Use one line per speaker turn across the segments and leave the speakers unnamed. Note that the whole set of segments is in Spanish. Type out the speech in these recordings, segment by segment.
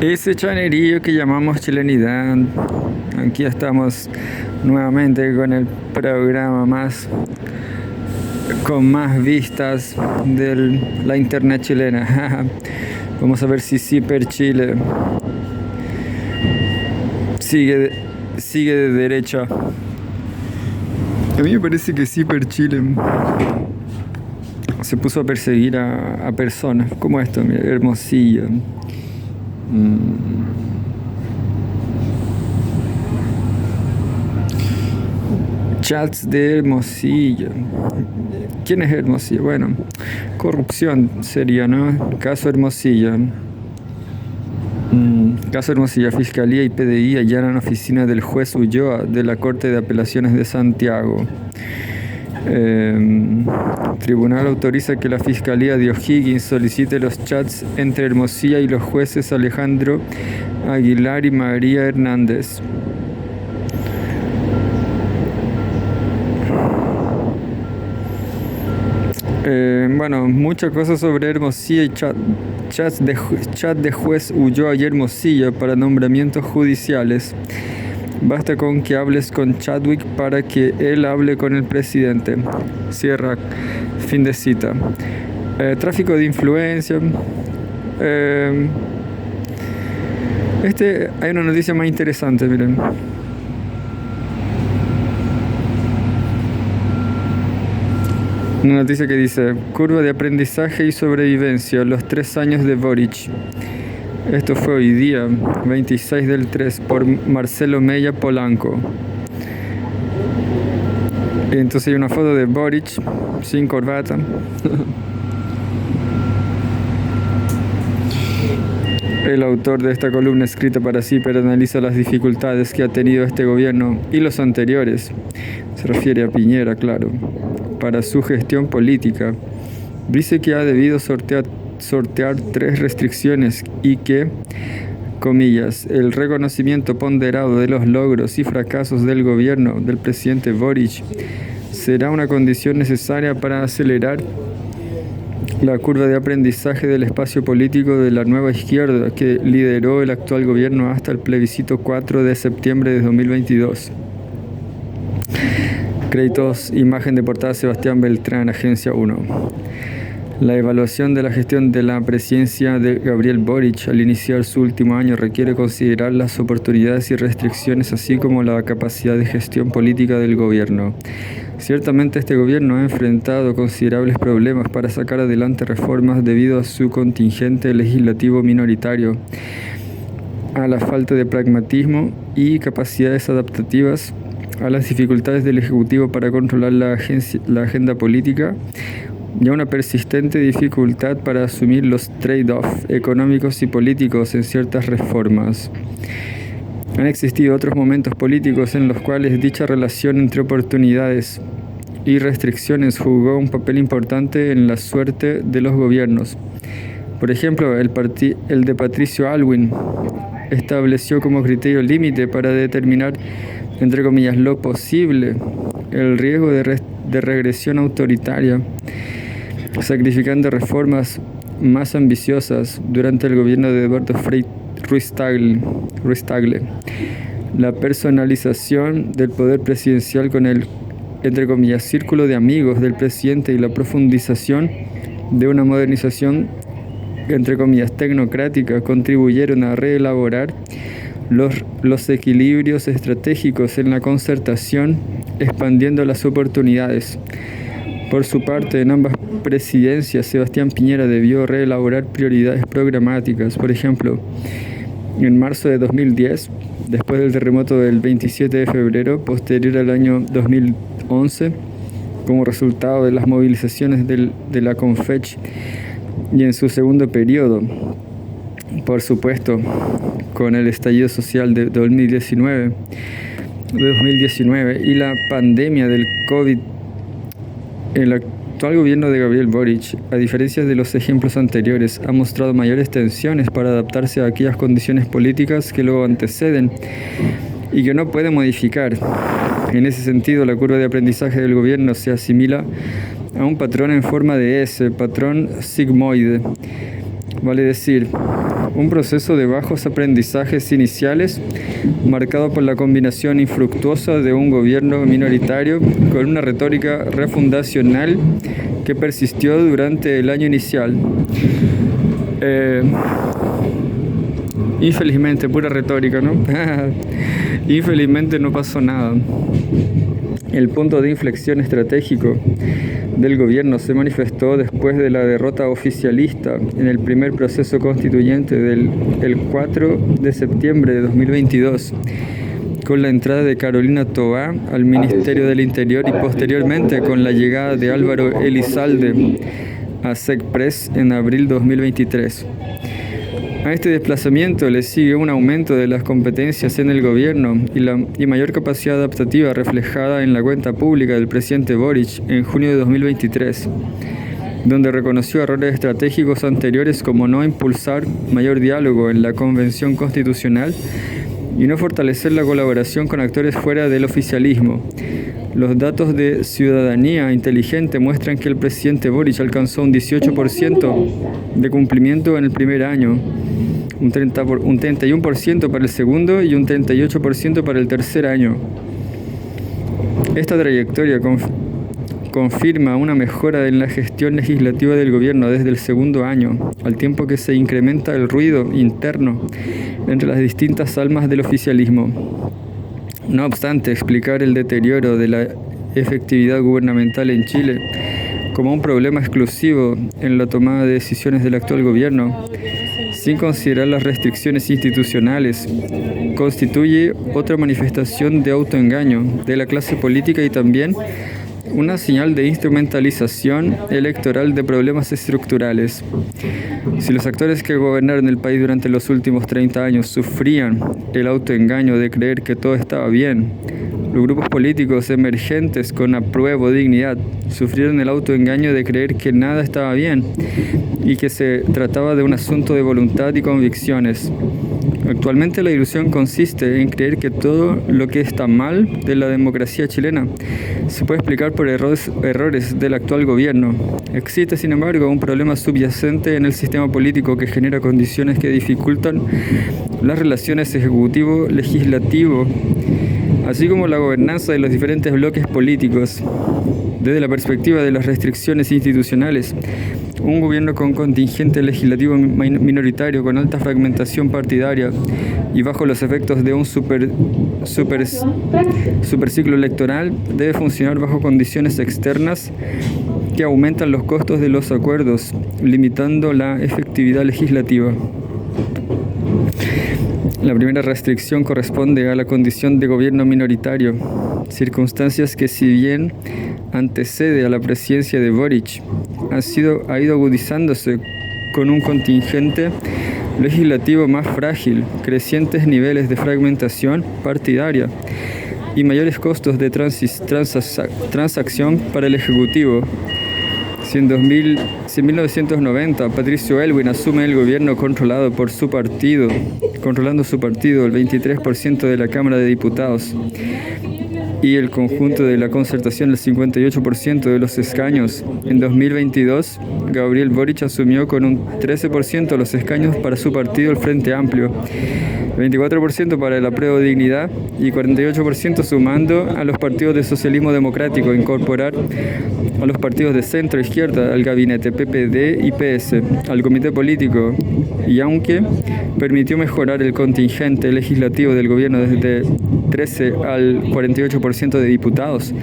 Ese chanerillo que llamamos chilenidad. Aquí estamos nuevamente con el programa con más vistas de la internet chilena. Vamos a ver si Ciper Chile sigue de derecha. A mí me parece que Ciper Chile se puso a perseguir a personas como esto, mira, Hermosillo. Chats de Hermosillo. ¿Quién es Hermosillo? Bueno, corrupción sería, ¿no? Caso Hermosillo. Caso Hermosillo, Fiscalía y PDI allanan oficina del juez Ulloa de la Corte de Apelaciones de Santiago. Tribunal autoriza que la Fiscalía de O'Higgins solicite los chats entre Hermosilla y los jueces Alejandro Aguilar y María Hernández. Bueno, muchas cosas sobre Hermosilla y chat de juez Ulloa y Hermosilla para nombramientos judiciales. Basta con que hables con Chadwick para que él hable con el presidente. Cierra, fin de cita. Tráfico de influencia. Hay una noticia más interesante, miren. Una noticia que dice: curva de aprendizaje y sobrevivencia, los 3 años de Boric. Esto fue hoy día, 26 del 3, por Marcelo Mella Polanco. Entonces hay una foto de Boric sin corbata. El autor de esta columna escrita para Ciper analiza las dificultades que ha tenido este gobierno y los anteriores, se refiere a Piñera, claro, para su gestión política. Dice que ha debido sortear 3 restricciones y que, comillas, el reconocimiento ponderado de los logros y fracasos del gobierno del presidente Boric será una condición necesaria para acelerar la curva de aprendizaje del espacio político de la nueva izquierda que lideró el actual gobierno hasta el plebiscito 4 de septiembre de 2022. Créditos, imagen de portada Sebastián Beltrán, Agencia 1. La evaluación de la gestión de la presidencia de Gabriel Boric al iniciar su último año requiere considerar las oportunidades y restricciones, así como la capacidad de gestión política del gobierno. Ciertamente este gobierno ha enfrentado considerables problemas para sacar adelante reformas debido a su contingente legislativo minoritario, a la falta de pragmatismo y capacidades adaptativas, a las dificultades del Ejecutivo para controlar la agenda política y a una persistente dificultad para asumir los trade-offs económicos y políticos en ciertas reformas. Han existido otros momentos políticos en los cuales dicha relación entre oportunidades y restricciones jugó un papel importante en la suerte de los gobiernos. Por ejemplo, el de Patricio Aylwin estableció como criterio límite para determinar, entre comillas, lo posible, el riesgo de regresión autoritaria, sacrificando reformas más ambiciosas durante el gobierno de Eduardo Frei Ruiz Tagle. La personalización del poder presidencial con el, entre comillas, círculo de amigos del presidente y la profundización de una modernización, entre comillas, tecnocrática contribuyeron a reelaborar los equilibrios estratégicos en la concertación, expandiendo las oportunidades. Por su parte, en ambas presidencias, Sebastián Piñera debió reelaborar prioridades programáticas. Por ejemplo, en marzo de 2010, después del terremoto del 27 de febrero, posterior al año 2011, como resultado de las movilizaciones de la Confech, y en su segundo periodo, por supuesto, con el estallido social de 2019 y la pandemia del COVID, el actual gobierno de Gabriel Boric, a diferencia de los ejemplos anteriores, ha mostrado mayores tensiones para adaptarse a aquellas condiciones políticas que lo anteceden y que no puede modificar. En ese sentido, la curva de aprendizaje del gobierno se asimila a un patrón en forma de S, patrón sigmoide. Vale decir, un proceso de bajos aprendizajes iniciales marcado por la combinación infructuosa de un gobierno minoritario con una retórica refundacional que persistió durante el año inicial. Infelizmente, pura retórica, ¿no? Infelizmente no pasó nada. El punto de inflexión estratégico del gobierno se manifestó después de la derrota oficialista en el primer proceso constituyente el 4 de septiembre de 2022, con la entrada de Carolina Toá al Ministerio del Interior y posteriormente con la llegada de Álvaro Elizalde a SECPRES en abril 2023. A este desplazamiento le sigue un aumento de las competencias en el gobierno y mayor capacidad adaptativa reflejada en la cuenta pública del presidente Boric en junio de 2023, donde reconoció errores estratégicos anteriores como no impulsar mayor diálogo en la Convención Constitucional y no fortalecer la colaboración con actores fuera del oficialismo. Los datos de Ciudadanía Inteligente muestran que el presidente Boric alcanzó un 18% de cumplimiento en el primer año, un 31% para el segundo y un 38% para el tercer año. Esta trayectoria confirma una mejora en la gestión legislativa del gobierno desde el segundo año, al tiempo que se incrementa el ruido interno entre las distintas almas del oficialismo. No obstante, explicar el deterioro de la efectividad gubernamental en Chile como un problema exclusivo en la tomada de decisiones del actual gobierno, sin considerar las restricciones institucionales, constituye otra manifestación de autoengaño de la clase política y también una señal de instrumentalización electoral de problemas estructurales. Si los actores que gobernaron el país durante los últimos 30 años sufrían el autoengaño de creer que todo estaba bien, los grupos políticos emergentes con apruebo dignidad sufrieron el autoengaño de creer que nada estaba bien y que se trataba de un asunto de voluntad y convicciones. Actualmente la ilusión consiste en creer que todo lo que está mal de la democracia chilena se puede explicar por errores del actual gobierno. Existe, sin embargo, un problema subyacente en el sistema político que genera condiciones que dificultan las relaciones ejecutivo-legislativo, así como la gobernanza de los diferentes bloques políticos. Desde la perspectiva de las restricciones institucionales, un gobierno con contingente legislativo minoritario, con alta fragmentación partidaria y bajo los efectos de un superciclo electoral, debe funcionar bajo condiciones externas que aumentan los costos de los acuerdos, limitando la efectividad legislativa. La primera restricción corresponde a la condición de gobierno minoritario, circunstancias que, si bien antecede a la presidencia de Boric, ha ido agudizándose con un contingente legislativo más frágil, crecientes niveles de fragmentación partidaria y mayores costos de transacción para el Ejecutivo. Si en 1990 Patricio Aylwin asume el gobierno controlando su partido el 23% de la Cámara de Diputados y el conjunto de la concertación el 58% de los escaños, en 2022 Gabriel Boric asumió con un 13% los escaños para su partido, el Frente Amplio, 24% para el Apruebo Dignidad y 48% sumando a los partidos de socialismo democrático, incorporar a los partidos de centro izquierda al gabinete PPD y PS, al comité político, y aunque permitió mejorar el contingente legislativo del gobierno desde 13 al 48% de diputados,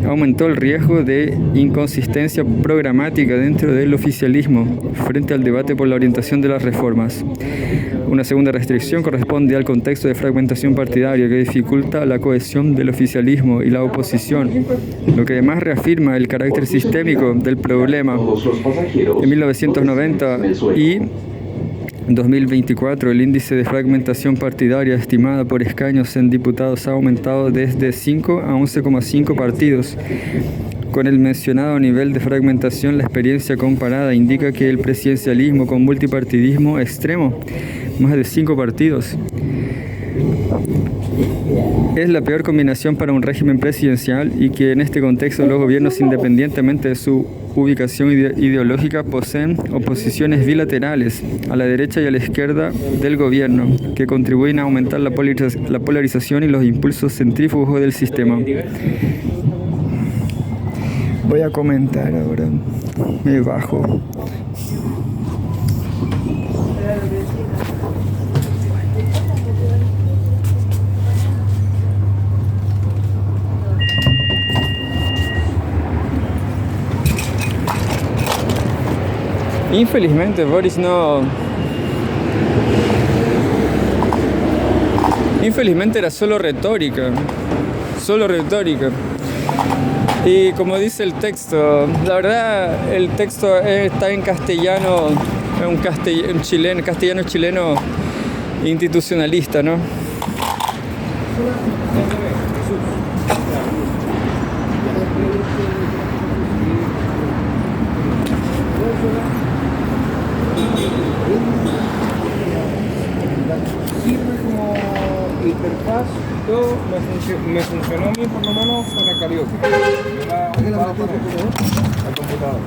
aumentó el riesgo de inconsistencia programática dentro del oficialismo frente al debate por la orientación de las reformas. Una segunda restricción corresponde al contexto de fragmentación partidaria que dificulta la cohesión del oficialismo y la oposición, lo que además reafirma el carácter sistémico del problema. En 1990 y 2024, el índice de fragmentación partidaria estimada por escaños en diputados ha aumentado desde 5 a 11,5 partidos. Con el mencionado nivel de fragmentación, la experiencia comparada indica que el presidencialismo con multipartidismo extremo, más de 5 partidos, es la peor combinación para un régimen presidencial y que en este contexto los gobiernos, independientemente de su ubicación ideológica, poseen oposiciones bilaterales a la derecha y a la izquierda del gobierno, que contribuyen a aumentar la polarización y los impulsos centrífugos del sistema. Voy a comentar ahora. Me bajo. Infelizmente Boris no... Infelizmente era solo retórica. Solo retórica. Y como dice el texto, la verdad el texto está en castellano, castellano chileno institucionalista, ¿no?
Sirve como interfaz, todo me funcionó a mí por lo menos con el karaoke. Yo la ocupaba para el computador.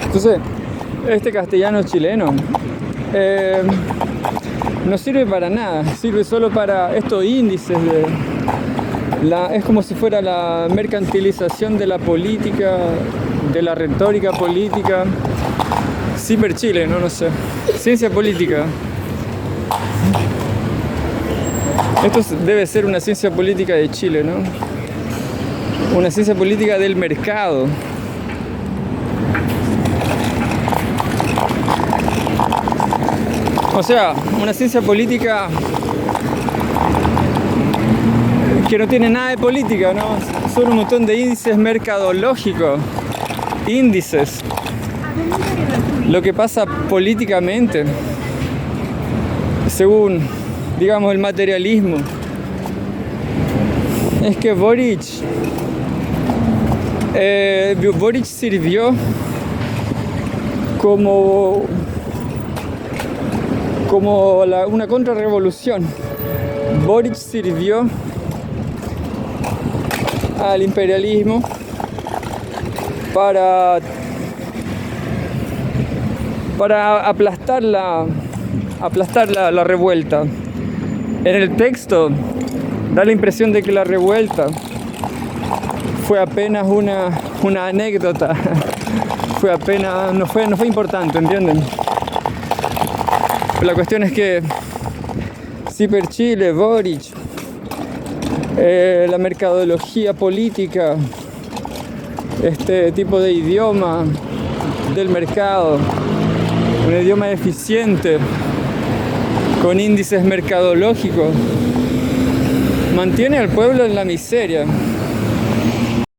Entonces, este castellano chileno no sirve para nada, sirve solo para estos índices es como si fuera la mercantilización de la política, de la retórica política. Ciber Chile, no sé. Ciencia política. Esto debe ser una ciencia política de Chile, ¿no? Una ciencia política del mercado. O sea, una ciencia política que no tiene nada de política, ¿no? Son un montón de índices mercadológicos. Índices. Lo que pasa políticamente, según, digamos, el materialismo, es que Boric sirvió como una contrarrevolución. Boric sirvió al imperialismo para aplastar la revuelta. En el texto da la impresión de que la revuelta fue apenas una anécdota, no fue importante, ¿entienden? Pero la cuestión es que Ciper Chile, Boric, la mercadología política, este tipo de idioma del mercado, un idioma eficiente, con índices mercadológicos, mantiene al pueblo en la miseria.